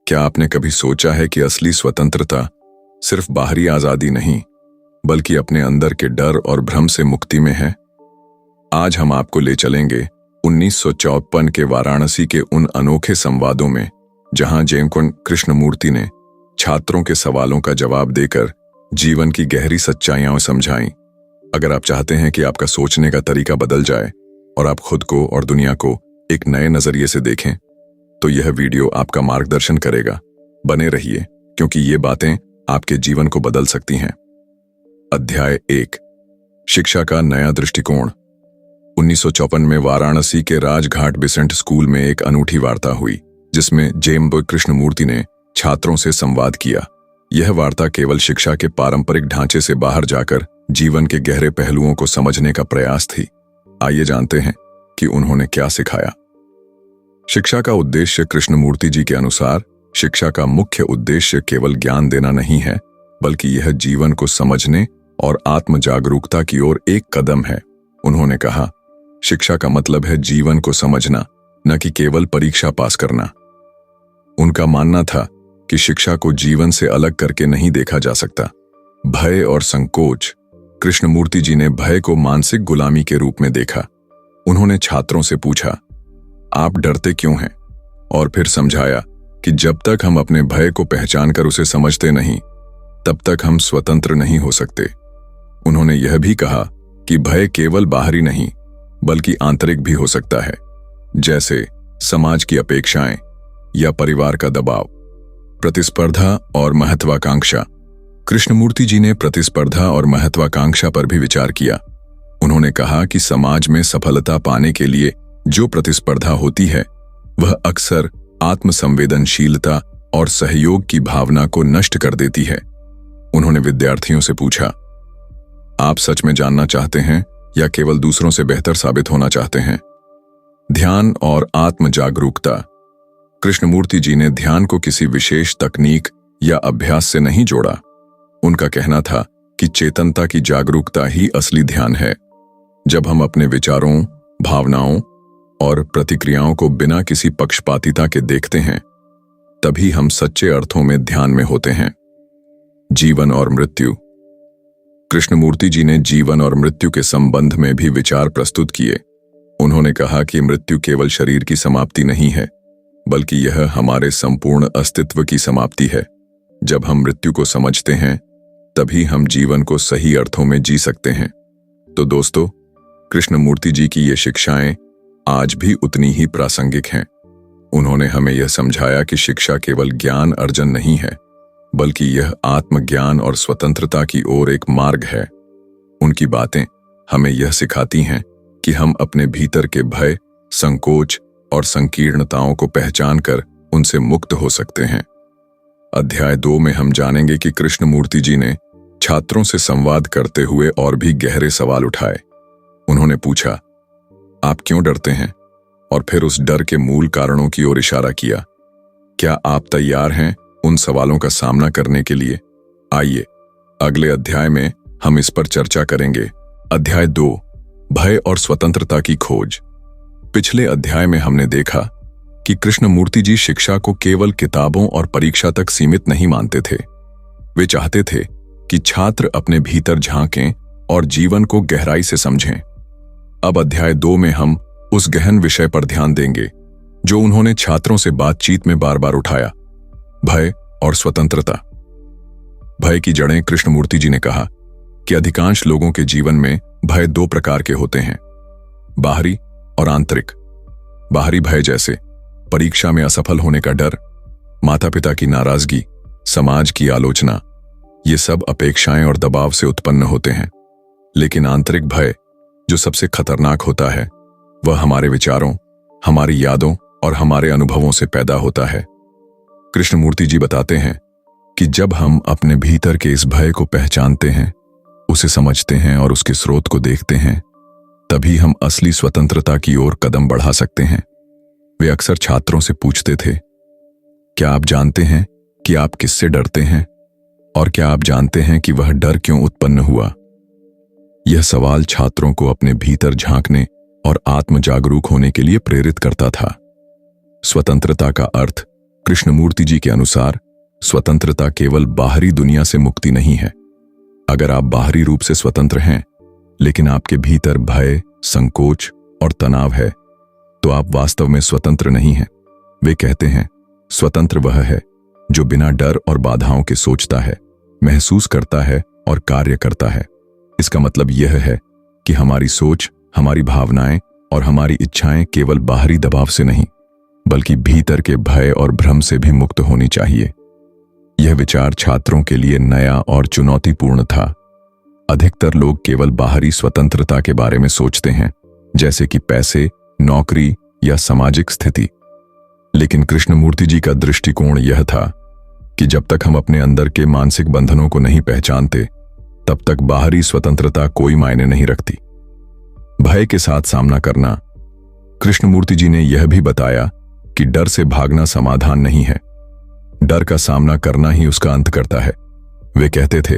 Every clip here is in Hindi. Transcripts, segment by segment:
क्या आपने कभी सोचा है कि असली स्वतंत्रता सिर्फ बाहरी आजादी नहीं, बल्कि अपने अंदर के डर और भ्रम से मुक्ति में है? आज हम आपको ले चलेंगे 1954 के वाराणसी के उन अनोखे संवादों में, जहां जेमकुंड कृष्णमूर्ति ने छात्रों के सवालों का जवाब देकर जीवन की गहरी सच्चाइयां समझाईं। अगर आप चाहते हैं कि आपका सोचने का तरीका बदल जाए और आप खुद को और दुनिया को एक नए नजरिए से देखें, तो यह वीडियो आपका मार्गदर्शन करेगा। बने रहिए, क्योंकि ये बातें आपके जीवन को बदल सकती हैं। अध्याय 1, शिक्षा का नया दृष्टिकोण। 1954 में वाराणसी के राजघाट बिसेंट स्कूल में एक अनूठी वार्ता हुई, जिसमें जेमकुंड कृष्णमूर्ति ने छात्रों से संवाद किया। यह वार्ता केवल शिक्षा के पारंपरिक ढांचे से बाहर जाकर जीवन के गहरे पहलुओं को समझने का प्रयास थी। आइए जानते हैं कि उन्होंने क्या सिखाया। शिक्षा का उद्देश्य कृष्णमूर्ति जी के अनुसार, शिक्षा का मुख्य उद्देश्य केवल ज्ञान देना नहीं है, बल्कि यह जीवन को समझने और आत्म जागरूकता की ओर एक कदम है। उन्होंने कहा, शिक्षा का मतलब है जीवन को समझना, न कि केवल परीक्षा पास करना। उनका मानना था कि शिक्षा को जीवन से अलग करके नहीं देखा जा सकता। भय और संकोच। कृष्णमूर्ति जी ने भय को मानसिक गुलामी के रूप में देखा। उन्होंने छात्रों से पूछा, आप डरते क्यों हैं? और फिर समझाया कि जब तक हम अपने भय को पहचानकर उसे समझते नहीं, तब तक हम स्वतंत्र नहीं हो सकते। उन्होंने यह भी कहा कि भय केवल बाहरी नहीं, बल्कि आंतरिक भी हो सकता है, जैसे समाज की अपेक्षाएं या परिवार का दबाव। प्रतिस्पर्धा और महत्वाकांक्षा। कृष्णमूर्ति जी ने प्रतिस्पर्धा और महत्वाकांक्षा पर भी विचार किया। उन्होंने कहा कि समाज में सफलता पाने के लिए जो प्रतिस्पर्धा होती है, वह अक्सर आत्मसंवेदनशीलता और सहयोग की भावना को नष्ट कर देती है। उन्होंने विद्यार्थियों से पूछा, आप सच में जानना चाहते हैं या केवल दूसरों से बेहतर साबित होना चाहते हैं? ध्यान और आत्म जागरूकता। कृष्णमूर्ति जी ने ध्यान को किसी विशेष तकनीक या अभ्यास से नहीं जोड़ा। उनका कहना था कि चेतनता की जागरूकता ही असली ध्यान है। जब हम अपने विचारों, भावनाओं और प्रतिक्रियाओं को बिना किसी पक्षपातिता के देखते हैं, तभी हम सच्चे अर्थों में ध्यान में होते हैं। जीवन और मृत्यु। कृष्णमूर्ति जी ने जीवन और मृत्यु के संबंध में भी विचार प्रस्तुत किए। उन्होंने कहा कि मृत्यु केवल शरीर की समाप्ति नहीं है, बल्कि यह हमारे संपूर्ण अस्तित्व की समाप्ति है। जब हम मृत्यु को समझते हैं, तभी हम जीवन को सही अर्थों में जी सकते हैं। तो दोस्तों, कृष्णमूर्ति जी की ये शिक्षाएं आज भी उतनी ही प्रासंगिक हैं। उन्होंने हमें यह समझाया कि शिक्षा केवल ज्ञान अर्जन नहीं है, बल्कि यह आत्मज्ञान और स्वतंत्रता की ओर एक मार्ग है। उनकी बातें हमें यह सिखाती हैं कि हम अपने भीतर के भय, संकोच और संकीर्णताओं को पहचानकर उनसे मुक्त हो सकते हैं। अध्याय 2 में हम जानेंगे कि कृष्णमूर्ति जी ने छात्रों से संवाद करते हुए और भी गहरे सवाल उठाए। उन्होंने पूछा, आप क्यों डरते हैं? और फिर उस डर के मूल कारणों की ओर इशारा किया। क्या आप तैयार हैं उन सवालों का सामना करने के लिए? आइए, अगले अध्याय में हम इस पर चर्चा करेंगे। अध्याय 2, भय और स्वतंत्रता की खोज। पिछले अध्याय में हमने देखा कि कृष्णमूर्ति जी शिक्षा को केवल किताबों और परीक्षा तक सीमित नहीं मानते थे। वे चाहते थे कि छात्र अपने भीतर झांकें और जीवन को गहराई से समझें। अब अध्याय 2 में हम उस गहन विषय पर ध्यान देंगे जो उन्होंने छात्रों से बातचीत में बार बार उठाया, भय और स्वतंत्रता। भय की जड़ें। कृष्णमूर्ति जी ने कहा कि अधिकांश लोगों के जीवन में भय 2 प्रकार के होते हैं, बाहरी और आंतरिक। बाहरी भय जैसे परीक्षा में असफल होने का डर, माता पिता की नाराजगी, समाज की आलोचना, ये सब अपेक्षाएं और दबाव से उत्पन्न होते हैं। लेकिन आंतरिक भय, जो सबसे खतरनाक होता है, वह हमारे विचारों, हमारी यादों और हमारे अनुभवों से पैदा होता है। कृष्णमूर्ति जी बताते हैं कि जब हम अपने भीतर के इस भय को पहचानते हैं, उसे समझते हैं और उसके स्रोत को देखते हैं, तभी हम असली स्वतंत्रता की ओर कदम बढ़ा सकते हैं। वे अक्सर छात्रों से पूछते थे, क्या आप जानते हैं कि आप किससे डरते हैं? और क्या आप जानते हैं कि वह डर क्यों उत्पन्न हुआ? यह सवाल छात्रों को अपने भीतर झांकने और आत्म जागरूक होने के लिए प्रेरित करता था। स्वतंत्रता का अर्थ कृष्णमूर्ति जी के अनुसार स्वतंत्रता केवल बाहरी दुनिया से मुक्ति नहीं है। अगर आप बाहरी रूप से स्वतंत्र हैं, लेकिन आपके भीतर भय, संकोच और तनाव है, तो आप वास्तव में स्वतंत्र नहीं हैं। वे कहते हैं, स्वतंत्र वह है जो बिना डर और बाधाओं के सोचता है, महसूस करता है और कार्य करता है। इसका मतलब यह है कि हमारी सोच, हमारी भावनाएं और हमारी इच्छाएं केवल बाहरी दबाव से नहीं, बल्कि भीतर के भय और भ्रम से भी मुक्त होनी चाहिए। यह विचार छात्रों के लिए नया और चुनौतीपूर्ण था। अधिकतर लोग केवल बाहरी स्वतंत्रता के बारे में सोचते हैं, जैसे कि पैसे, नौकरी या सामाजिक स्थिति। लेकिन कृष्णमूर्ति जी का दृष्टिकोण यह था कि जब तक हम अपने अंदर के मानसिक बंधनों को नहीं पहचानते, तब तक बाहरी स्वतंत्रता कोई मायने नहीं रखती। भय के साथ सामना करना। कृष्णमूर्ति जी ने यह भी बताया कि डर से भागना समाधान नहीं है, डर का सामना करना ही उसका अंत करता है। वे कहते थे,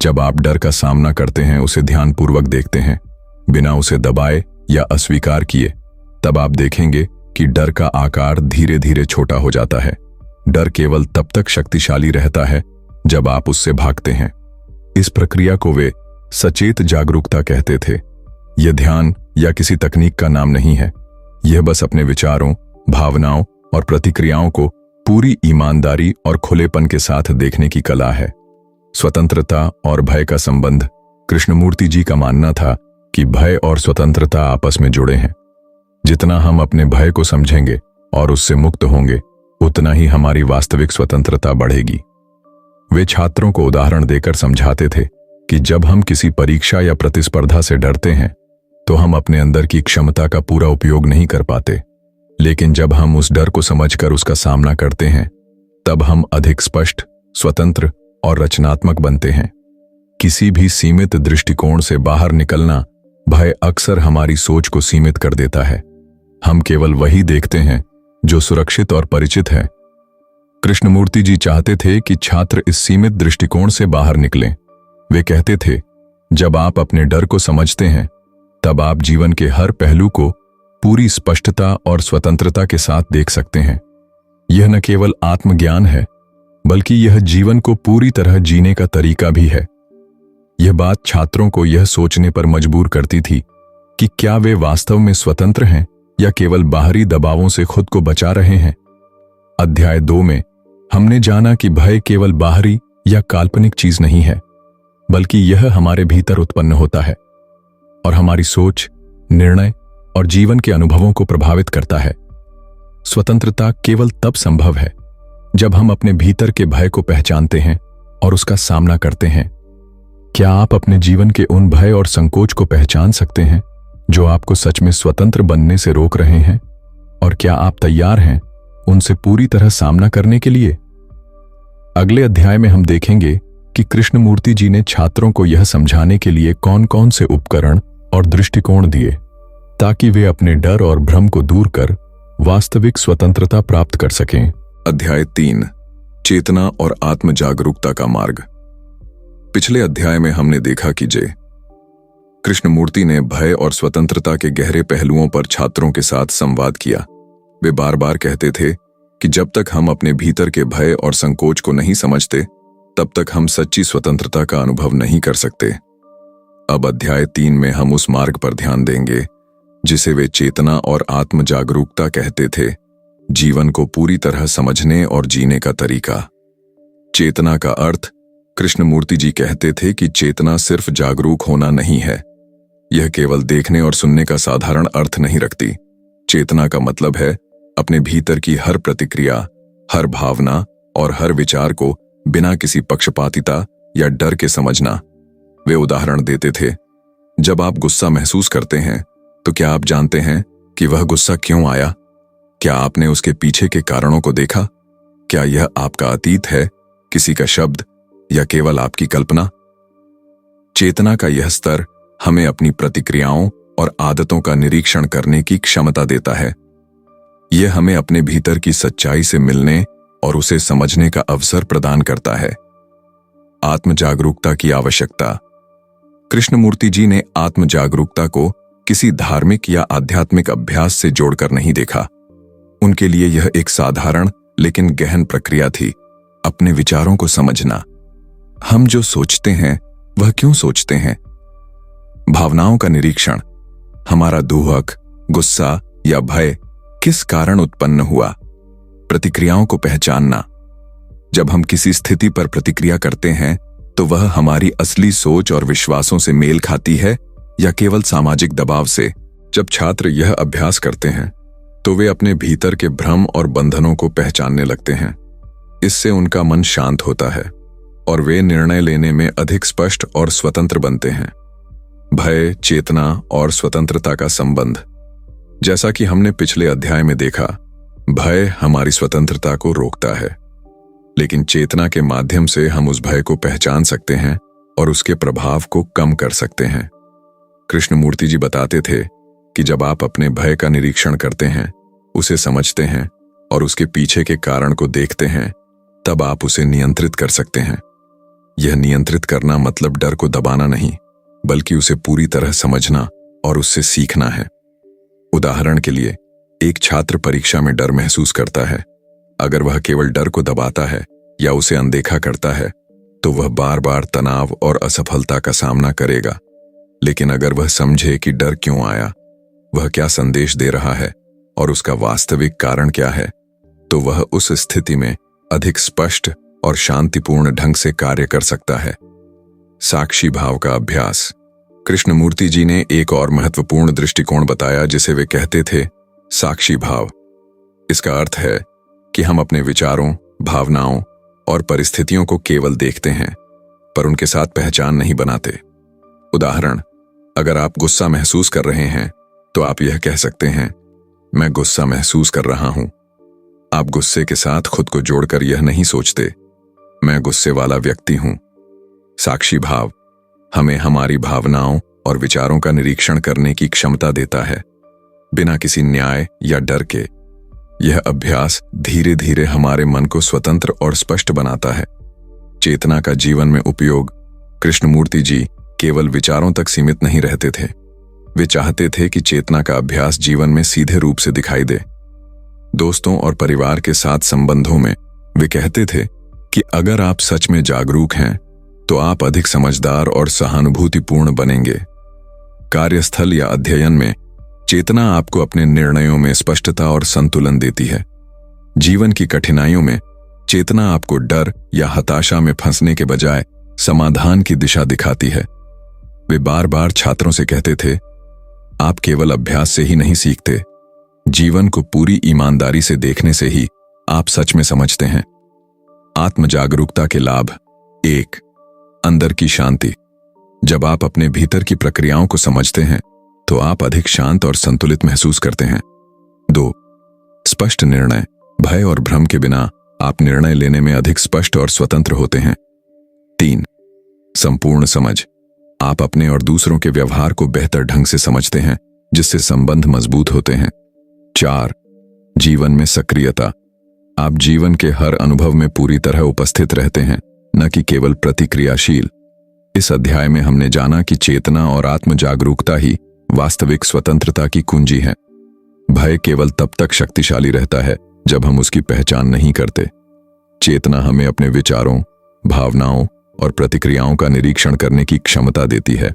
जब आप डर का सामना करते हैं, उसे ध्यानपूर्वक देखते हैं, बिना उसे दबाए या अस्वीकार किए, तब आप देखेंगे कि डर का आकार धीरे धीरे छोटा हो जाता है। डर केवल तब तक शक्तिशाली रहता है जब आप उससे भागते हैं। इस प्रक्रिया को वे सचेत जागरूकता कहते थे। यह ध्यान या किसी तकनीक का नाम नहीं है, यह बस अपने विचारों, भावनाओं और प्रतिक्रियाओं को पूरी ईमानदारी और खुलेपन के साथ देखने की कला है। स्वतंत्रता और भय का संबंध। कृष्णमूर्ति जी का मानना था कि भय और स्वतंत्रता आपस में जुड़े हैं। जितना हम अपने भय को समझेंगे और उससे मुक्त होंगे, उतना ही हमारी वास्तविक स्वतंत्रता बढ़ेगी। वे छात्रों को उदाहरण देकर समझाते थे कि जब हम किसी परीक्षा या प्रतिस्पर्धा से डरते हैं, तो हम अपने अंदर की क्षमता का पूरा उपयोग नहीं कर पाते। लेकिन जब हम उस डर को समझकर उसका सामना करते हैं, तब हम अधिक स्पष्ट, स्वतंत्र और रचनात्मक बनते हैं। किसी भी सीमित दृष्टिकोण से बाहर निकलना। भय अक्सर हमारी सोच को सीमित कर देता है। हम केवल वही देखते हैं जो सुरक्षित और परिचित है। कृष्णमूर्ति जी चाहते थे कि छात्र इस सीमित दृष्टिकोण से बाहर निकलें। वे कहते थे, जब आप अपने डर को समझते हैं, तब आप जीवन के हर पहलू को पूरी स्पष्टता और स्वतंत्रता के साथ देख सकते हैं। यह न केवल आत्मज्ञान है, बल्कि यह जीवन को पूरी तरह जीने का तरीका भी है। यह बात छात्रों को यह सोचने पर मजबूर करती थी कि क्या वे वास्तव में स्वतंत्र हैं या केवल बाहरी दबावों से खुद को बचा रहे हैं। अध्याय 2 में हमने जाना कि भय केवल बाहरी या काल्पनिक चीज नहीं है, बल्कि यह हमारे भीतर उत्पन्न होता है और हमारी सोच, निर्णय और जीवन के अनुभवों को प्रभावित करता है। स्वतंत्रता केवल तब संभव है जब हम अपने भीतर के भय को पहचानते हैं और उसका सामना करते हैं। क्या आप अपने जीवन के उन भय और संकोच को पहचान सकते हैं जो आपको सच में स्वतंत्र बनने से रोक रहे हैं? और क्या आप तैयार हैं उनसे पूरी तरह सामना करने के लिए? अगले अध्याय में हम देखेंगे कि कृष्णमूर्ति जी ने छात्रों को यह समझाने के लिए कौन कौन से उपकरण और दृष्टिकोण दिए, ताकि वे अपने डर और भ्रम को दूर कर वास्तविक स्वतंत्रता प्राप्त कर सकें। अध्याय 3, चेतना और आत्म जागरूकता का मार्ग। पिछले अध्याय में हमने देखा कि कृष्णमूर्ति ने भय और स्वतंत्रता के गहरे पहलुओं पर छात्रों के साथ संवाद किया। वे बार बार कहते थे कि जब तक हम अपने भीतर के भय और संकोच को नहीं समझते, तब तक हम सच्ची स्वतंत्रता का अनुभव नहीं कर सकते। अब अध्याय 3 में हम उस मार्ग पर ध्यान देंगे जिसे वे चेतना और आत्म जागरूकता कहते थे, जीवन को पूरी तरह समझने और जीने का तरीका। चेतना का अर्थ। कृष्णमूर्ति जी कहते थे कि चेतना सिर्फ जागरूक होना नहीं है, यह केवल देखने और सुनने का साधारण अर्थ नहीं रखती। चेतना का मतलब है अपने भीतर की हर प्रतिक्रिया, हर भावना और हर विचार को बिना किसी पक्षपातिता या डर के समझना। वे उदाहरण देते थे, जब आप गुस्सा महसूस करते हैं, तो क्या आप जानते हैं कि वह गुस्सा क्यों आया? क्या आपने उसके पीछे के कारणों को देखा? क्या यह आपका अतीत है, किसी का शब्द या केवल आपकी कल्पना? चेतना का यह स्तर हमें अपनी प्रतिक्रियाओं और आदतों का निरीक्षण करने की क्षमता देता है। यह हमें अपने भीतर की सच्चाई से मिलने और उसे समझने का अवसर प्रदान करता है। आत्म जागरूकता की आवश्यकता। कृष्णमूर्ति जी ने आत्म जागरूकता को किसी धार्मिक या आध्यात्मिक अभ्यास से जोड़कर नहीं देखा। उनके लिए यह एक साधारण लेकिन गहन प्रक्रिया थी अपने विचारों को समझना। हम जो सोचते हैं वह क्यों सोचते हैं? भावनाओं का निरीक्षण, हमारा दुहक, गुस्सा या भय किस कारण उत्पन्न हुआ? प्रतिक्रियाओं को पहचानना, जब हम किसी स्थिति पर प्रतिक्रिया करते हैं तो वह हमारी असली सोच और विश्वासों से मेल खाती है या केवल सामाजिक दबाव से? जब छात्र यह अभ्यास करते हैं तो वे अपने भीतर के भ्रम और बंधनों को पहचानने लगते हैं। इससे उनका मन शांत होता है और वे निर्णय लेने में अधिक स्पष्ट और स्वतंत्र बनते हैं। भय, चेतना और स्वतंत्रता का संबंध। जैसा कि हमने पिछले अध्याय में देखा, भय हमारी स्वतंत्रता को रोकता है, लेकिन चेतना के माध्यम से हम उस भय को पहचान सकते हैं और उसके प्रभाव को कम कर सकते हैं। कृष्णमूर्ति जी बताते थे कि जब आप अपने भय का निरीक्षण करते हैं, उसे समझते हैं और उसके पीछे के कारण को देखते हैं, तब आप उसे नियंत्रित कर सकते हैं। यह नियंत्रित करना मतलब डर को दबाना नहीं, बल्कि उसे पूरी तरह समझना और उससे सीखना है। उदाहरण के लिए, एक छात्र परीक्षा में डर महसूस करता है। अगर वह केवल डर को दबाता है या उसे अनदेखा करता है तो वह बार बार तनाव और असफलता का सामना करेगा। लेकिन अगर वह समझे कि डर क्यों आया, वह क्या संदेश दे रहा है और उसका वास्तविक कारण क्या है, तो वह उस स्थिति में अधिक स्पष्ट और शांतिपूर्ण ढंग से कार्य कर सकता है। साक्षी भाव का अभ्यास। कृष्णमूर्ति जी ने एक और महत्वपूर्ण दृष्टिकोण बताया जिसे वे कहते थे साक्षी भाव। इसका अर्थ है कि हम अपने विचारों, भावनाओं और परिस्थितियों को केवल देखते हैं, पर उनके साथ पहचान नहीं बनाते। उदाहरण, अगर आप गुस्सा महसूस कर रहे हैं तो आप यह कह सकते हैं, मैं गुस्सा महसूस कर रहा हूं। आप गुस्से के साथ खुद को जोड़कर यह नहीं सोचते, मैं गुस्से वाला व्यक्ति हूं। साक्षी भाव हमें हमारी भावनाओं और विचारों का निरीक्षण करने की क्षमता देता है, बिना किसी न्याय या डर के। यह अभ्यास धीरे धीरे हमारे मन को स्वतंत्र और स्पष्ट बनाता है। चेतना का जीवन में उपयोग। कृष्णमूर्ति जी केवल विचारों तक सीमित नहीं रहते थे। वे चाहते थे कि चेतना का अभ्यास जीवन में सीधे रूप से दिखाई दे। दोस्तों और परिवार के साथ संबंधों में वे कहते थे कि अगर आप सच में जागरूक हैं तो आप अधिक समझदार और सहानुभूतिपूर्ण बनेंगे। कार्यस्थल या अध्ययन में चेतना आपको अपने निर्णयों में स्पष्टता और संतुलन देती है। जीवन की कठिनाइयों में चेतना आपको डर या हताशा में फंसने के बजाय समाधान की दिशा दिखाती है। वे बार बार छात्रों से कहते थे, आप केवल अभ्यास से ही नहीं सीखते, जीवन को पूरी ईमानदारी से देखने से ही आप सच में समझते हैं। आत्म जागरूकता के लाभ। 1. अंदर की शांति। जब आप अपने भीतर की प्रक्रियाओं को समझते हैं तो आप अधिक शांत और संतुलित महसूस करते हैं। 2. स्पष्ट निर्णय। भय और भ्रम के बिना आप निर्णय लेने में अधिक स्पष्ट और स्वतंत्र होते हैं। 3. संपूर्ण समझ। आप अपने और दूसरों के व्यवहार को बेहतर ढंग से समझते हैं, जिससे संबंध मजबूत होते हैं। 4. जीवन में सक्रियता। आप जीवन के हर अनुभव में पूरी तरह उपस्थित रहते हैं, न कि केवल प्रतिक्रियाशील। इस अध्याय में हमने जाना कि चेतना और आत्म जागरूकता ही वास्तविक स्वतंत्रता की कुंजी है। भय केवल तब तक शक्तिशाली रहता है जब हम उसकी पहचान नहीं करते। चेतना हमें अपने विचारों, भावनाओं और प्रतिक्रियाओं का निरीक्षण करने की क्षमता देती है।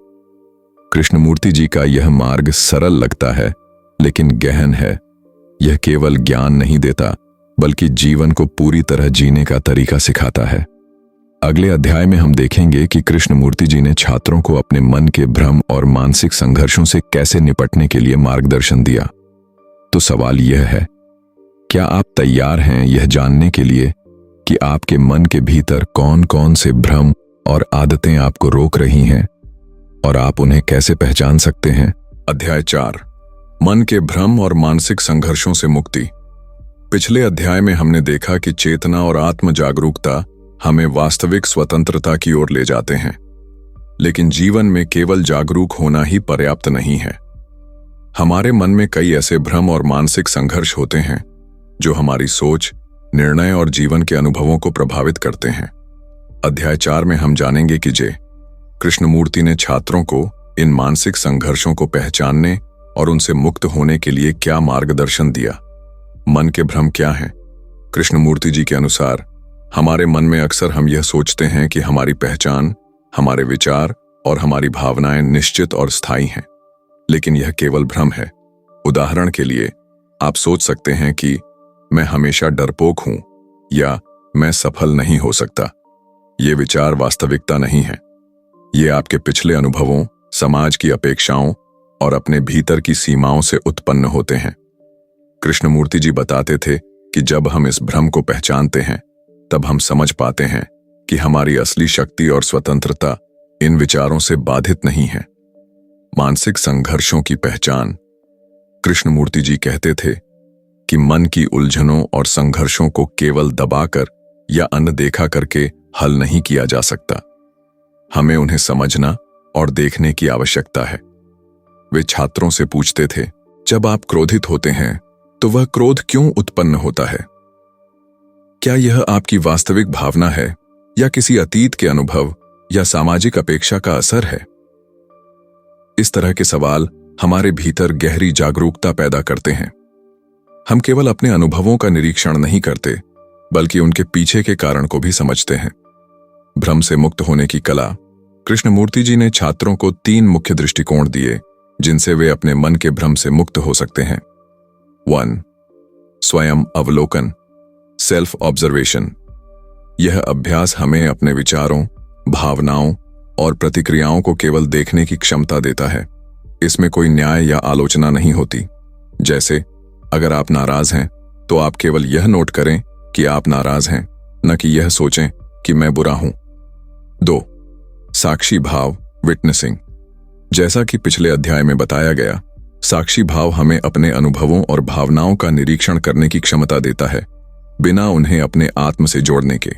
कृष्णमूर्ति जी का यह मार्ग सरल लगता है, लेकिन गहन है। यह केवल ज्ञान नहीं देता, बल्कि जीवन को पूरी तरह जीने का तरीका सिखाता है। अगले अध्याय में हम देखेंगे कि कृष्णमूर्ति जी ने छात्रों को अपने मन के भ्रम और मानसिक संघर्षों से कैसे निपटने के लिए मार्गदर्शन दिया। तो सवाल यह है, क्या आप तैयार हैं यह जानने के लिए कि आपके मन के भीतर कौन कौन से भ्रम और आदतें आपको रोक रही हैं और आप उन्हें कैसे पहचान सकते हैं? अध्याय 4, मन के भ्रम और मानसिक संघर्षों से मुक्ति। पिछले अध्याय में हमने देखा कि चेतना और आत्म जागरूकता हमें वास्तविक स्वतंत्रता की ओर ले जाते हैं, लेकिन जीवन में केवल जागरूक होना ही पर्याप्त नहीं है। हमारे मन में कई ऐसे भ्रम और मानसिक संघर्ष होते हैं जो हमारी सोच, निर्णय और जीवन के अनुभवों को प्रभावित करते हैं। अध्याय 4 में हम जानेंगे कि कृष्णमूर्ति ने छात्रों को इन मानसिक संघर्षों को पहचानने और उनसे मुक्त होने के लिए क्या मार्गदर्शन दिया। मन के भ्रम क्या हैं? कृष्णमूर्ति जी के अनुसार हमारे मन में अक्सर हम यह सोचते हैं कि हमारी पहचान, हमारे विचार और हमारी भावनाएं निश्चित और स्थायी हैं, लेकिन यह केवल भ्रम है। उदाहरण के लिए आप सोच सकते हैं कि मैं हमेशा डरपोक हूं या मैं सफल नहीं हो सकता। ये विचार वास्तविकता नहीं है। ये आपके पिछले अनुभवों, समाज की अपेक्षाओं और अपने भीतर की सीमाओं से उत्पन्न होते हैं। कृष्णमूर्ति जी बताते थे कि जब हम इस भ्रम को पहचानते हैं तब हम समझ पाते हैं कि हमारी असली शक्ति और स्वतंत्रता इन विचारों से बाधित नहीं है। मानसिक संघर्षों की पहचान। कृष्णमूर्ति जी कहते थे कि मन की उलझनों और संघर्षों को केवल दबाकर या अनदेखा करके हल नहीं किया जा सकता। हमें उन्हें समझना और देखने की आवश्यकता है। वे छात्रों से पूछते थे, जब आप क्रोधित होते हैं तो वह क्रोध क्यों उत्पन्न होता है? क्या यह आपकी वास्तविक भावना है या किसी अतीत के अनुभव या सामाजिक अपेक्षा का असर है? इस तरह के सवाल हमारे भीतर गहरी जागरूकता पैदा करते हैं। हम केवल अपने अनुभवों का निरीक्षण नहीं करते, बल्कि उनके पीछे के कारण को भी समझते हैं। भ्रम से मुक्त होने की कला। कृष्णमूर्ति जी ने छात्रों को 3 मुख्य दृष्टिकोण दिए जिनसे वे अपने मन के भ्रम से मुक्त हो सकते हैं। 1. स्वयं अवलोकन, सेल्फ ऑब्जर्वेशन। यह अभ्यास हमें अपने विचारों, भावनाओं और प्रतिक्रियाओं को केवल देखने की क्षमता देता है। इसमें कोई न्याय या आलोचना नहीं होती। जैसे अगर आप नाराज हैं तो आप केवल यह नोट करें कि आप नाराज हैं, न कि यह सोचें कि मैं बुरा हूं। 2. साक्षी भाव, विटनेसिंग। जैसा कि पिछले अध्याय में बताया गया, साक्षी भाव हमें अपने अनुभवों और भावनाओं का निरीक्षण करने की क्षमता देता है, बिना उन्हें अपने आत्म से जोड़ने के।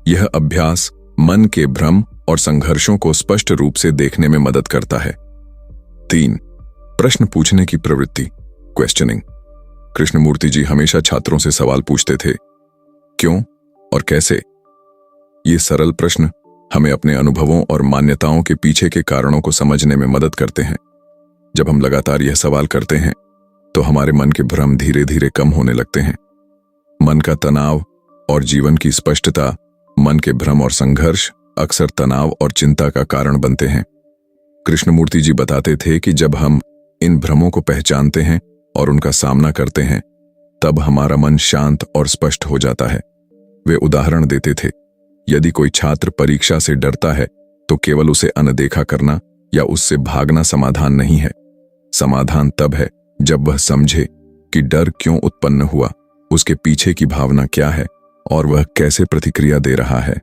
यह अभ्यास मन के भ्रम और संघर्षों को स्पष्ट रूप से देखने में मदद करता है। 3. प्रश्न पूछने की प्रवृत्ति, क्वेश्चनिंग। कृष्णमूर्ति जी हमेशा छात्रों से सवाल पूछते थे, क्यों और कैसे। ये सरल प्रश्न हमें अपने अनुभवों और मान्यताओं के पीछे के कारणों को समझने में मदद करते हैं। जब हम लगातार यह सवाल करते हैं तो हमारे मन के भ्रम धीरे धीरे कम होने लगते हैं। मन का तनाव और जीवन की स्पष्टता। मन के भ्रम और संघर्ष अक्सर तनाव और चिंता का कारण बनते हैं। कृष्णमूर्ति जी बताते थे कि जब हम इन भ्रमों को पहचानते हैं और उनका सामना करते हैं, तब हमारा मन शांत और स्पष्ट हो जाता है। वे उदाहरण देते थे, यदि कोई छात्र परीक्षा से डरता है तो केवल उसे अनदेखा करना या उससे भागना समाधान नहीं है। समाधान तब है जब वह समझे कि डर क्यों उत्पन्न हुआ, उसके पीछे की भावना क्या है और वह कैसे प्रतिक्रिया दे रहा है।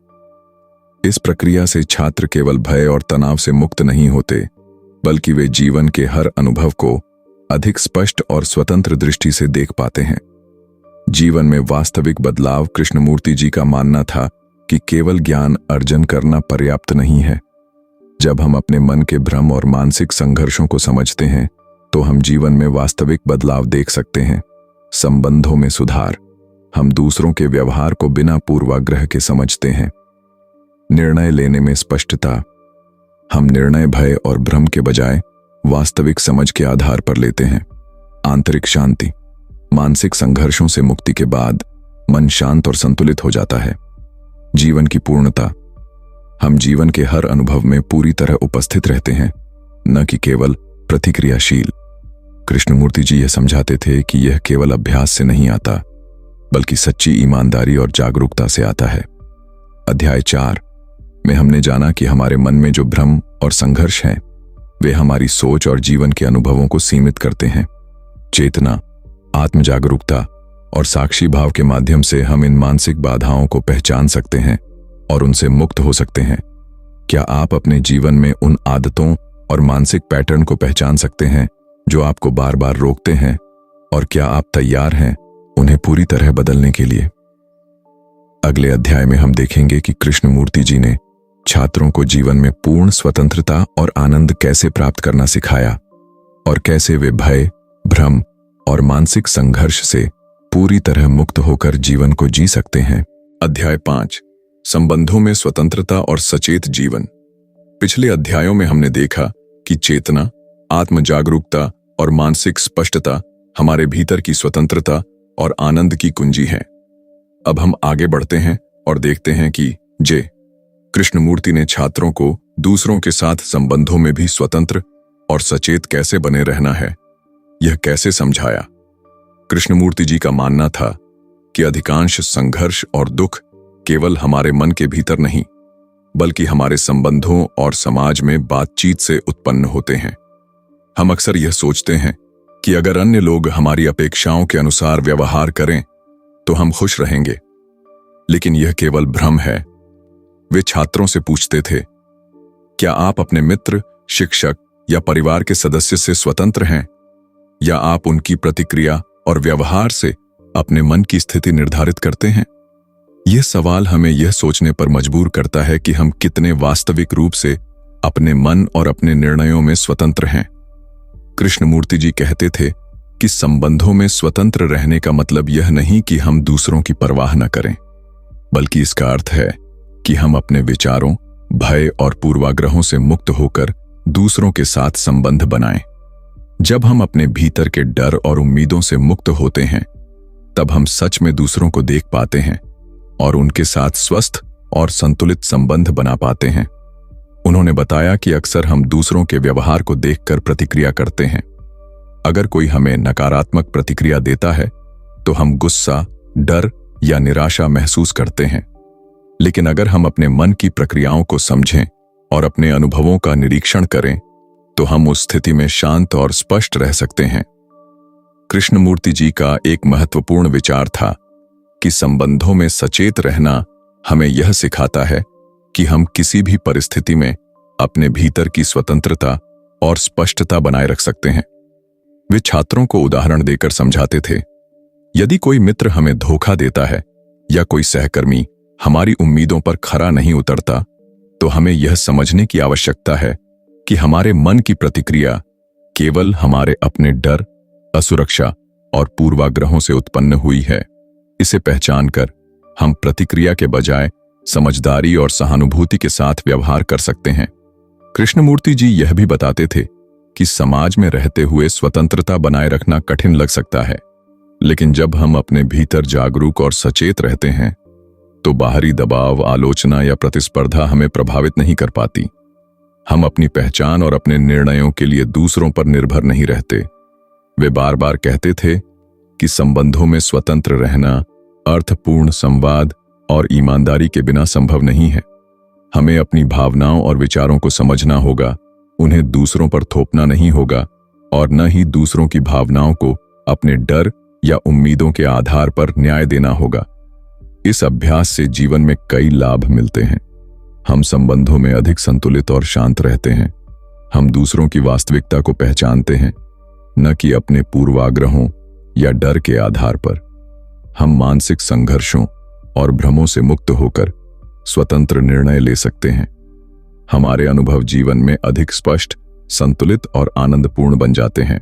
इस प्रक्रिया से छात्र केवल भय और तनाव से मुक्त नहीं होते, बल्कि वे जीवन के हर अनुभव को अधिक स्पष्ट और स्वतंत्र दृष्टि से देख पाते हैं। जीवन में वास्तविक बदलाव। कृष्णमूर्ति जी का मानना था कि केवल ज्ञान अर्जन करना पर्याप्त नहीं है। जब हम अपने मन के भ्रम और मानसिक संघर्षों को समझते हैं तो हम जीवन में वास्तविक बदलाव देख सकते हैं। संबंधों में सुधार। हम दूसरों के व्यवहार को बिना पूर्वाग्रह के समझते हैं। निर्णय लेने में स्पष्टता। हम निर्णय भय और भ्रम के बजाय वास्तविक समझ के आधार पर लेते हैं। आंतरिक शांति। मानसिक संघर्षों से मुक्ति के बाद मन शांत और संतुलित हो जाता है। जीवन की पूर्णता। हम जीवन के हर अनुभव में पूरी तरह उपस्थित रहते हैं, न कि केवल प्रतिक्रियाशील। कृष्णमूर्ति जी यह समझाते थे कि यह केवल अभ्यास से नहीं आता, बल्कि सच्ची ईमानदारी और जागरूकता से आता है। अध्याय 4 में हमने जाना कि हमारे मन में जो भ्रम और संघर्ष हैं, वे हमारी सोच और जीवन के अनुभवों को सीमित करते हैं। चेतना, आत्म जागरूकता और साक्षी भाव के माध्यम से हम इन मानसिक बाधाओं को पहचान सकते हैं और उनसे मुक्त हो सकते हैं। क्या आप अपने जीवन में उन आदतों और मानसिक पैटर्न को पहचान सकते हैं जो आपको बार बार रोकते हैं, और क्या आप तैयार हैं उन्हें पूरी तरह बदलने के लिए? अगले अध्याय में हम देखेंगे कि कृष्णमूर्ति जी ने छात्रों को जीवन में पूर्ण स्वतंत्रता और आनंद कैसे प्राप्त करना सिखाया और कैसे वे भय, भ्रम और मानसिक संघर्ष से पूरी तरह मुक्त होकर जीवन को जी सकते हैं। अध्याय 5 संबंधों में स्वतंत्रता और सचेत जीवन। पिछले अध्यायों में हमने देखा कि चेतना, आत्म जागरूकता और मानसिक स्पष्टता हमारे भीतर की स्वतंत्रता और आनंद की कुंजी हैं। अब हम आगे बढ़ते हैं और देखते हैं कि जे कृष्णमूर्ति ने छात्रों को दूसरों के साथ संबंधों में भी स्वतंत्र और सचेत कैसे बने रहना है, यह कैसे समझाया। कृष्णमूर्ति जी का मानना था कि अधिकांश संघर्ष और दुख केवल हमारे मन के भीतर नहीं, बल्कि हमारे संबंधों और समाज में बातचीत से उत्पन्न होते हैं। हम अक्सर यह सोचते हैं कि अगर अन्य लोग हमारी अपेक्षाओं के अनुसार व्यवहार करें तो हम खुश रहेंगे, लेकिन यह केवल भ्रम है। वे छात्रों से पूछते थे, क्या आप अपने मित्र, शिक्षक या परिवार के सदस्य से स्वतंत्र हैं, या आप उनकी प्रतिक्रिया और व्यवहार से अपने मन की स्थिति निर्धारित करते हैं? यह सवाल हमें यह सोचने पर मजबूर करता है कि हम कितने वास्तविक रूप से अपने मन और अपने निर्णयों में स्वतंत्र हैं। कृष्णमूर्ति जी कहते थे कि संबंधों में स्वतंत्र रहने का मतलब यह नहीं कि हम दूसरों की परवाह न करें, बल्कि इसका अर्थ है कि हम अपने विचारों, भय और पूर्वाग्रहों से मुक्त होकर दूसरों के साथ संबंध बनाएं। जब हम अपने भीतर के डर और उम्मीदों से मुक्त होते हैं, तब हम सच में दूसरों को देख पाते हैं और उनके साथ स्वस्थ और संतुलित संबंध बना पाते हैं। उन्होंने बताया कि अक्सर हम दूसरों के व्यवहार को देखकर प्रतिक्रिया करते हैं। अगर कोई हमें नकारात्मक प्रतिक्रिया देता है तो हम गुस्सा, डर या निराशा महसूस करते हैं, लेकिन अगर हम अपने मन की प्रक्रियाओं को समझें और अपने अनुभवों का निरीक्षण करें तो हम उस स्थिति में शांत और स्पष्ट रह सकते हैं। कृष्णमूर्ति जी का एक महत्वपूर्ण विचार था कि संबंधों में सचेत रहना हमें यह सिखाता है कि हम किसी भी परिस्थिति में अपने भीतर की स्वतंत्रता और स्पष्टता बनाए रख सकते हैं। वे छात्रों को उदाहरण देकर समझाते थे, यदि कोई मित्र हमें धोखा देता है या कोई सहकर्मी हमारी उम्मीदों पर खरा नहीं उतरता, तो हमें यह समझने की आवश्यकता है कि हमारे मन की प्रतिक्रिया केवल हमारे अपने डर, असुरक्षा और पूर्वाग्रहों से उत्पन्न हुई है। इसे पहचानकर हम प्रतिक्रिया के बजाय समझदारी और सहानुभूति के साथ व्यवहार कर सकते हैं। कृष्णमूर्ति जी यह भी बताते थे कि समाज में रहते हुए स्वतंत्रता बनाए रखना कठिन लग सकता है, लेकिन जब हम अपने भीतर जागरूक और सचेत रहते हैं तो बाहरी दबाव, आलोचना या प्रतिस्पर्धा हमें प्रभावित नहीं कर पाती। हम अपनी पहचान और अपने निर्णयों के लिए दूसरों पर निर्भर नहीं रहते। वे बार बार कहते थे कि संबंधों में स्वतंत्र रहना अर्थपूर्ण संवाद और ईमानदारी के बिना संभव नहीं है। हमें अपनी भावनाओं और विचारों को समझना होगा, उन्हें दूसरों पर थोपना नहीं होगा और न ही दूसरों की भावनाओं को अपने डर या उम्मीदों के आधार पर न्याय देना होगा। इस अभ्यास से जीवन में कई लाभ मिलते हैं। हम संबंधों में अधिक संतुलित और शांत रहते हैं। हम दूसरों की वास्तविकता को पहचानते हैं, न कि अपने पूर्वाग्रहों या डर के आधार पर। हम मानसिक संघर्षों और भ्रमों से मुक्त होकर स्वतंत्र निर्णय ले सकते हैं। हमारे अनुभव जीवन में अधिक स्पष्ट, संतुलित और आनंदपूर्ण बन जाते हैं।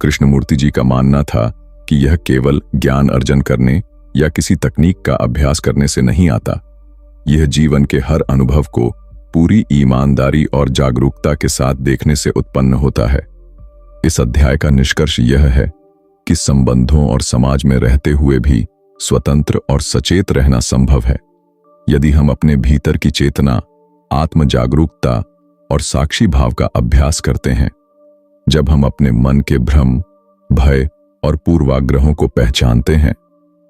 कृष्णमूर्ति जी का मानना था कि यह केवल ज्ञान अर्जन करने या किसी तकनीक का अभ्यास करने से नहीं आता। यह जीवन के हर अनुभव को पूरी ईमानदारी और जागरूकता के साथ देखने से उत्पन्न होता है। इस अध्याय का निष्कर्ष यह है कि संबंधों और समाज में रहते हुए भी स्वतंत्र और सचेत रहना संभव है, यदि हम अपने भीतर की चेतना, आत्म जागरूकता और साक्षी भाव का अभ्यास करते हैं। जब हम अपने मन के भ्रम, भय और पूर्वाग्रहों को पहचानते हैं,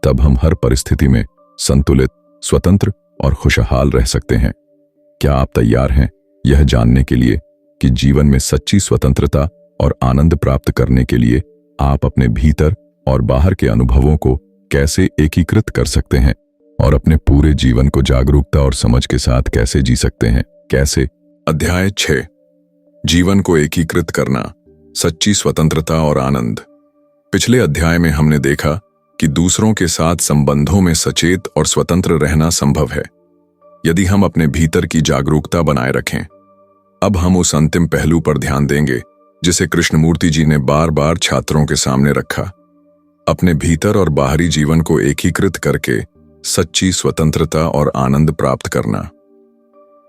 तब हम हर परिस्थिति में संतुलित, स्वतंत्र और खुशहाल रह सकते हैं। क्या आप तैयार हैं यह जानने के लिए कि जीवन में सच्ची स्वतंत्रता और आनंद प्राप्त करने के लिए आप अपने भीतर और बाहर के अनुभवों को कैसे एकीकृत कर सकते हैं और अपने पूरे जीवन को जागरूकता और समझ के साथ कैसे जी सकते हैं? कैसे? अध्याय 6, जीवन को एकीकृत करना, सच्ची स्वतंत्रता और आनंद। पिछले अध्याय में हमने देखा कि दूसरों के साथ संबंधों में सचेत और स्वतंत्र रहना संभव है, यदि हम अपने भीतर की जागरूकता बनाए रखें। अब हम उस अंतिम पहलू पर ध्यान देंगे जिसे कृष्णमूर्ति जी ने बार बार छात्रों के सामने रखा, अपने भीतर और बाहरी जीवन को एकीकृत करके सच्ची स्वतंत्रता और आनंद प्राप्त करना।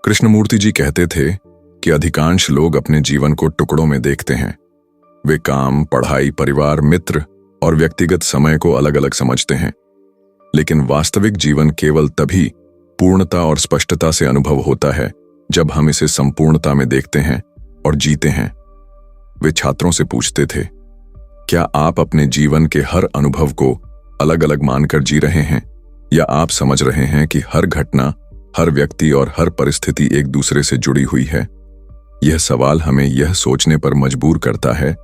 कृष्णमूर्ति जी कहते थे कि अधिकांश लोग अपने जीवन को टुकड़ों में देखते हैं। वे काम, पढ़ाई, परिवार, मित्र और व्यक्तिगत समय को अलग अलग समझते हैं। लेकिन वास्तविक जीवन केवल तभी पूर्णता और स्पष्टता से अनुभव होता है जब हम इसे संपूर्णता में देखते हैं और जीते हैं। वे छात्रों से पूछते थे, क्या आप अपने जीवन के हर अनुभव को अलग अलग मानकर जी रहे हैं, या आप समझ रहे हैं कि हर घटना, हर व्यक्ति और हर परिस्थिति एक दूसरे से जुड़ी हुई है? यह सवाल हमें यह सोचने पर मजबूर करता है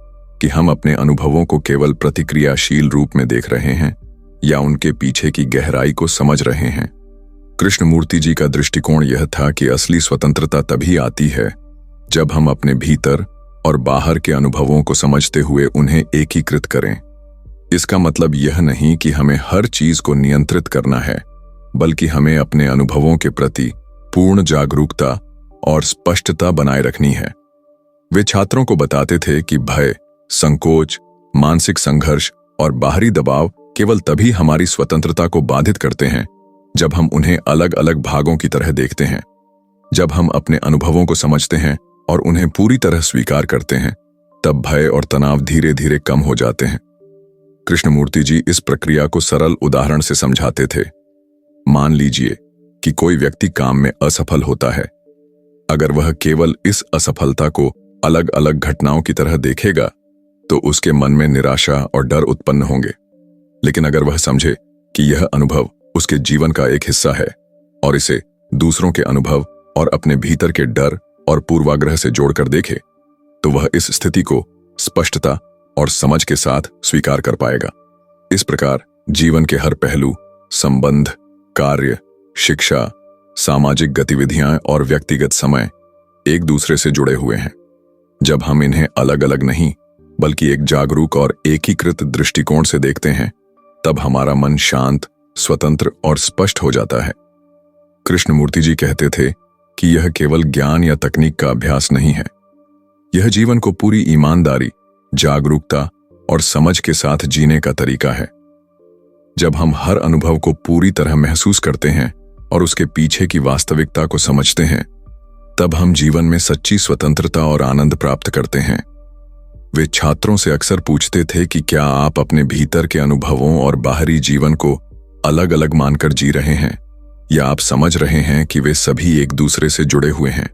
कि हम अपने अनुभवों को केवल प्रतिक्रियाशील रूप में देख रहे हैं या उनके पीछे की गहराई को समझ रहे हैं। कृष्णमूर्ति जी का दृष्टिकोण यह था कि असली स्वतंत्रता तभी आती है जब हम अपने भीतर और बाहर के अनुभवों को समझते हुए उन्हें एकीकृत करें। इसका मतलब यह नहीं कि हमें हर चीज को नियंत्रित करना है, बल्कि हमें अपने अनुभवों के प्रति पूर्ण जागरूकता और स्पष्टता बनाए रखनी है। वे छात्रों को बताते थे कि भय, संकोच, मानसिक संघर्ष और बाहरी दबाव केवल तभी हमारी स्वतंत्रता को बाधित करते हैं जब हम उन्हें अलग अलग भागों की तरह देखते हैं। जब हम अपने अनुभवों को समझते हैं और उन्हें पूरी तरह स्वीकार करते हैं, तब भय और तनाव धीरे धीरे कम हो जाते हैं। कृष्णमूर्ति जी इस प्रक्रिया को सरल उदाहरण से समझाते थे। मान लीजिए कि कोई व्यक्ति काम में असफल होता है। अगर वह केवल इस असफलता को अलग अलग घटनाओं की तरह देखेगा तो उसके मन में निराशा और डर उत्पन्न होंगे। लेकिन अगर वह समझे कि यह अनुभव उसके जीवन का एक हिस्सा है और इसे दूसरों के अनुभव और अपने भीतर के डर और पूर्वाग्रह से जोड़कर देखे, तो वह इस स्थिति को स्पष्टता और समझ के साथ स्वीकार कर पाएगा। इस प्रकार जीवन के हर पहलू, संबंध, कार्य, शिक्षा, सामाजिक गतिविधियां और व्यक्तिगत समय एक दूसरे से जुड़े हुए हैं। जब हम इन्हें अलग अलग नहीं बल्कि एक जागरूक और एकीकृत दृष्टिकोण से देखते हैं, तब हमारा मन शांत, स्वतंत्र और स्पष्ट हो जाता है। कृष्णमूर्ति जी कहते थे कि यह केवल ज्ञान या तकनीक का अभ्यास नहीं है, यह जीवन को पूरी ईमानदारी, जागरूकता और समझ के साथ जीने का तरीका है। जब हम हर अनुभव को पूरी तरह महसूस करते हैं और उसके पीछे की वास्तविकता को समझते हैं, तब हम जीवन में सच्ची स्वतंत्रता और आनंद प्राप्त करते हैं। वे छात्रों से अक्सर पूछते थे कि क्या आप अपने भीतर के अनुभवों और बाहरी जीवन को अलग अलग मानकर जी रहे हैं, या आप समझ रहे हैं कि वे सभी एक दूसरे से जुड़े हुए हैं।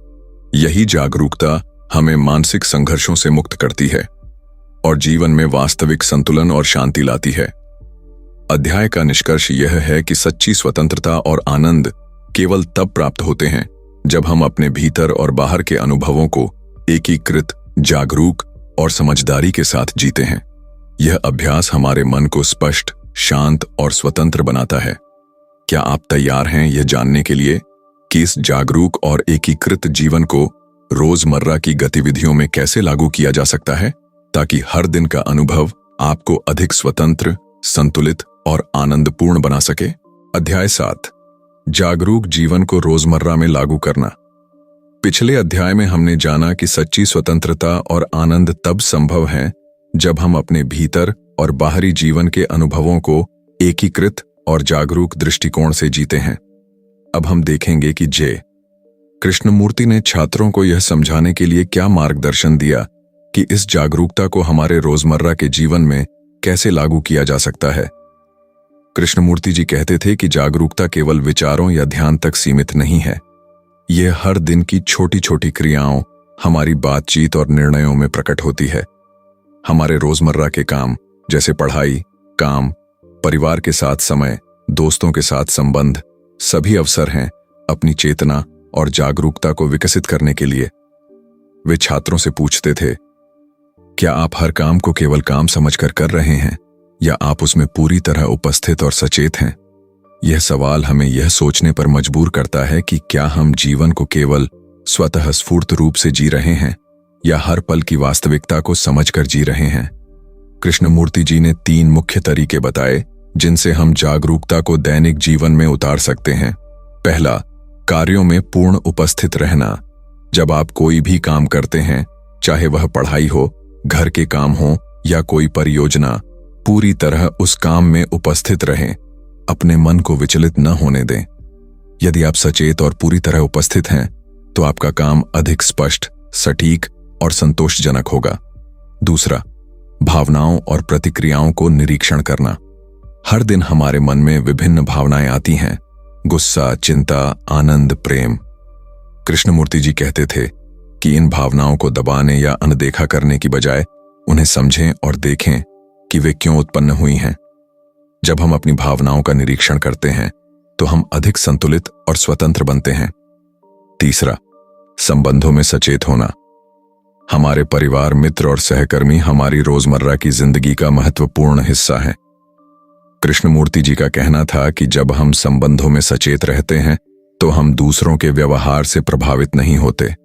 यही जागरूकता हमें मानसिक संघर्षों से मुक्त करती है और जीवन में वास्तविक संतुलन और शांति लाती है। अध्याय का निष्कर्ष यह है कि सच्ची स्वतंत्रता और आनंद केवल तब प्राप्त होते हैं जब हम अपने भीतर और बाहर के अनुभवों को एकीकृत, जागरूक और समझदारी के साथ जीते हैं। यह अभ्यास हमारे मन को स्पष्ट, शांत और स्वतंत्र बनाता है। क्या आप तैयार हैं यह जानने के लिए कि इस जागरूक और एकीकृत जीवन को रोजमर्रा की गतिविधियों में कैसे लागू किया जा सकता है, ताकि हर दिन का अनुभव आपको अधिक स्वतंत्र, संतुलित और आनंदपूर्ण बना सके? अध्याय 7, जागरूक जीवन को रोजमर्रा में लागू करना। पिछले अध्याय में हमने जाना कि सच्ची स्वतंत्रता और आनंद तब संभव है जब हम अपने भीतर और बाहरी जीवन के अनुभवों को एकीकृत और जागरूक दृष्टिकोण से जीते हैं। अब हम देखेंगे कि कृष्णमूर्ति ने छात्रों को यह समझाने के लिए क्या मार्गदर्शन दिया कि इस जागरूकता को हमारे रोजमर्रा के जीवन में कैसे लागू किया जा सकता है। कृष्णमूर्ति जी कहते थे कि जागरूकता केवल विचारों या ध्यान तक सीमित नहीं है। यह हर दिन की छोटी छोटी क्रियाओं, हमारी बातचीत और निर्णयों में प्रकट होती है। हमारे रोजमर्रा के काम जैसे पढ़ाई, काम, परिवार के साथ समय, दोस्तों के साथ संबंध, सभी अवसर हैं अपनी चेतना और जागरूकता को विकसित करने के लिए। वे छात्रों से पूछते थे, क्या आप हर काम को केवल काम समझकर कर रहे हैं, या आप उसमें पूरी तरह उपस्थित और सचेत हैं? यह सवाल हमें यह सोचने पर मजबूर करता है कि क्या हम जीवन को केवल स्वतः स्फूर्त रूप से जी रहे हैं, या हर पल की वास्तविकता को समझकर जी रहे हैं। कृष्णमूर्ति जी ने 3 मुख्य तरीके बताए जिनसे हम जागरूकता को दैनिक जीवन में उतार सकते हैं। पहला, कार्यों में पूर्ण उपस्थित रहना। जब आप कोई भी काम करते हैं, चाहे वह पढ़ाई हो, घर के काम हो या कोई परियोजना, पूरी तरह उस काम में उपस्थित रहें। अपने मन को विचलित न होने दें। यदि आप सचेत और पूरी तरह उपस्थित हैं, तो आपका काम अधिक स्पष्ट, सटीक और संतोषजनक होगा। दूसरा, भावनाओं और प्रतिक्रियाओं को निरीक्षण करना। हर दिन हमारे मन में विभिन्न भावनाएं आती हैं, गुस्सा, चिंता, आनंद, प्रेम। कृष्णमूर्ति जी कहते थे कि इन भावनाओं को दबाने या अनदेखा करने की बजाय उन्हें समझें और देखें कि वे क्यों उत्पन्न हुई हैं। जब हम अपनी भावनाओं का निरीक्षण करते हैं तो हम अधिक संतुलित और स्वतंत्र बनते हैं। तीसरा, संबंधों में सचेत होना। हमारे परिवार, मित्र और सहकर्मी हमारी रोजमर्रा की जिंदगी का महत्वपूर्ण हिस्सा हैं। कृष्णमूर्ति जी का कहना था कि जब हम संबंधों में सचेत रहते हैं तो हम दूसरों के व्यवहार से प्रभावित नहीं होते।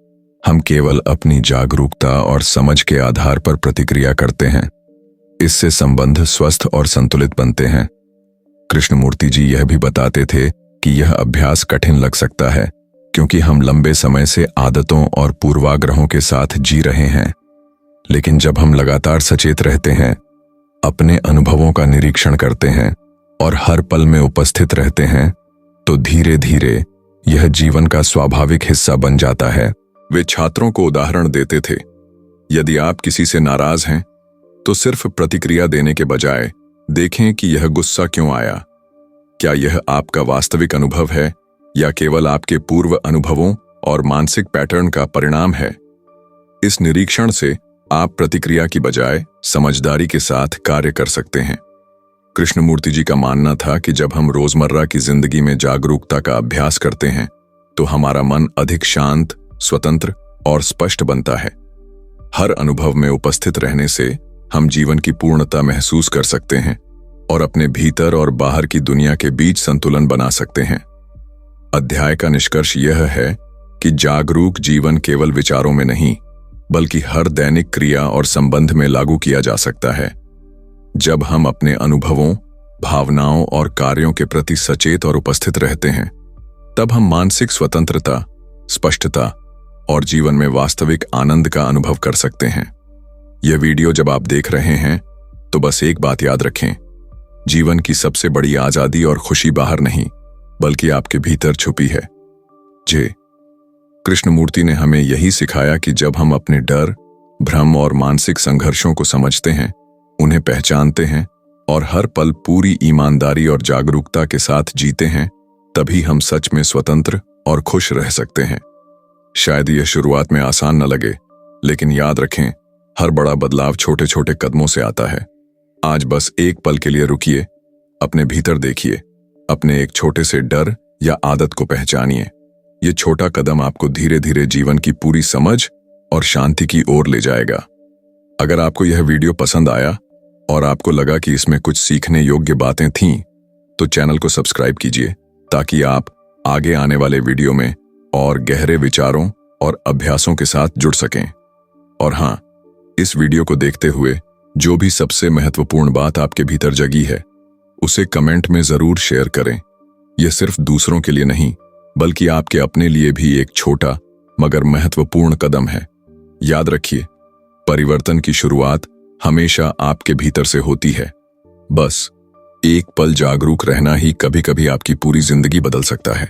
हम केवल अपनी जागरूकता और समझ के आधार पर प्रतिक्रिया करते हैं। इससे संबंध स्वस्थ और संतुलित बनते हैं। कृष्णमूर्ति जी यह भी बताते थे कि यह अभ्यास कठिन लग सकता है क्योंकि हम लंबे समय से आदतों और पूर्वाग्रहों के साथ जी रहे हैं। लेकिन जब हम लगातार सचेत रहते हैं, अपने अनुभवों का निरीक्षण करते हैं और हर पल में उपस्थित रहते हैं, तो धीरे धीरे यह जीवन का स्वाभाविक हिस्सा बन जाता है। वे छात्रों को उदाहरण देते थे, यदि आप किसी से नाराज हैं तो सिर्फ प्रतिक्रिया देने के बजाय देखें कि यह गुस्सा क्यों आया। क्या यह आपका वास्तविक अनुभव है या केवल आपके पूर्व अनुभवों और मानसिक पैटर्न का परिणाम है? इस निरीक्षण से आप प्रतिक्रिया की बजाय समझदारी के साथ कार्य कर सकते हैं। कृष्णमूर्ति जी का मानना था कि जब हम रोजमर्रा की जिंदगी में जागरूकता का अभ्यास करते हैं तो हमारा मन अधिक शांत, स्वतंत्र और स्पष्ट बनता है। हर अनुभव में उपस्थित रहने से हम जीवन की पूर्णता महसूस कर सकते हैं और अपने भीतर और बाहर की दुनिया के बीच संतुलन बना सकते हैं। अध्याय का निष्कर्ष यह है कि जागरूक जीवन केवल विचारों में नहीं, बल्कि हर दैनिक क्रिया और संबंध में लागू किया जा सकता है। जब हम अपने अनुभवों, भावनाओं और कार्यों के प्रति सचेत और उपस्थित रहते हैं, तब हम मानसिक स्वतंत्रता, स्पष्टता और जीवन में वास्तविक आनंद का अनुभव कर सकते हैं। यह वीडियो जब आप देख रहे हैं तो बस एक बात याद रखें, जीवन की सबसे बड़ी आजादी और खुशी बाहर नहीं, बल्कि आपके भीतर छुपी है। कृष्णमूर्ति ने हमें यही सिखाया कि जब हम अपने डर, भ्रम और मानसिक संघर्षों को समझते हैं, उन्हें पहचानते हैं और हर पल पूरी ईमानदारी और जागरूकता के साथ जीते हैं, तभी हम सच में स्वतंत्र और खुश रह सकते हैं। शायद यह शुरुआत में आसान न लगे, लेकिन याद रखें, हर बड़ा बदलाव छोटे छोटे कदमों से आता है। आज बस एक पल के लिए रुकिए, अपने भीतर देखिए, अपने एक छोटे से डर या आदत को पहचानिए। ये छोटा कदम आपको धीरे धीरे जीवन की पूरी समझ और शांति की ओर ले जाएगा। अगर आपको यह वीडियो पसंद आया और आपको लगा कि इसमें कुछ सीखने योग्य बातें थीं, तो चैनल को सब्सक्राइब कीजिए ताकि आप आगे आने वाले वीडियो में और गहरे विचारों और अभ्यासों के साथ जुड़ सकें। और हाँ, इस वीडियो को देखते हुए जो भी सबसे महत्वपूर्ण बात आपके भीतर जगी है, उसे कमेंट में जरूर शेयर करें। यह सिर्फ दूसरों के लिए नहीं, बल्कि आपके अपने लिए भी एक छोटा मगर महत्वपूर्ण कदम है। याद रखिए, परिवर्तन की शुरुआत हमेशा आपके भीतर से होती है। बस एक पल जागरूक रहना ही कभी-कभी आपकी पूरी जिंदगी बदल सकता है।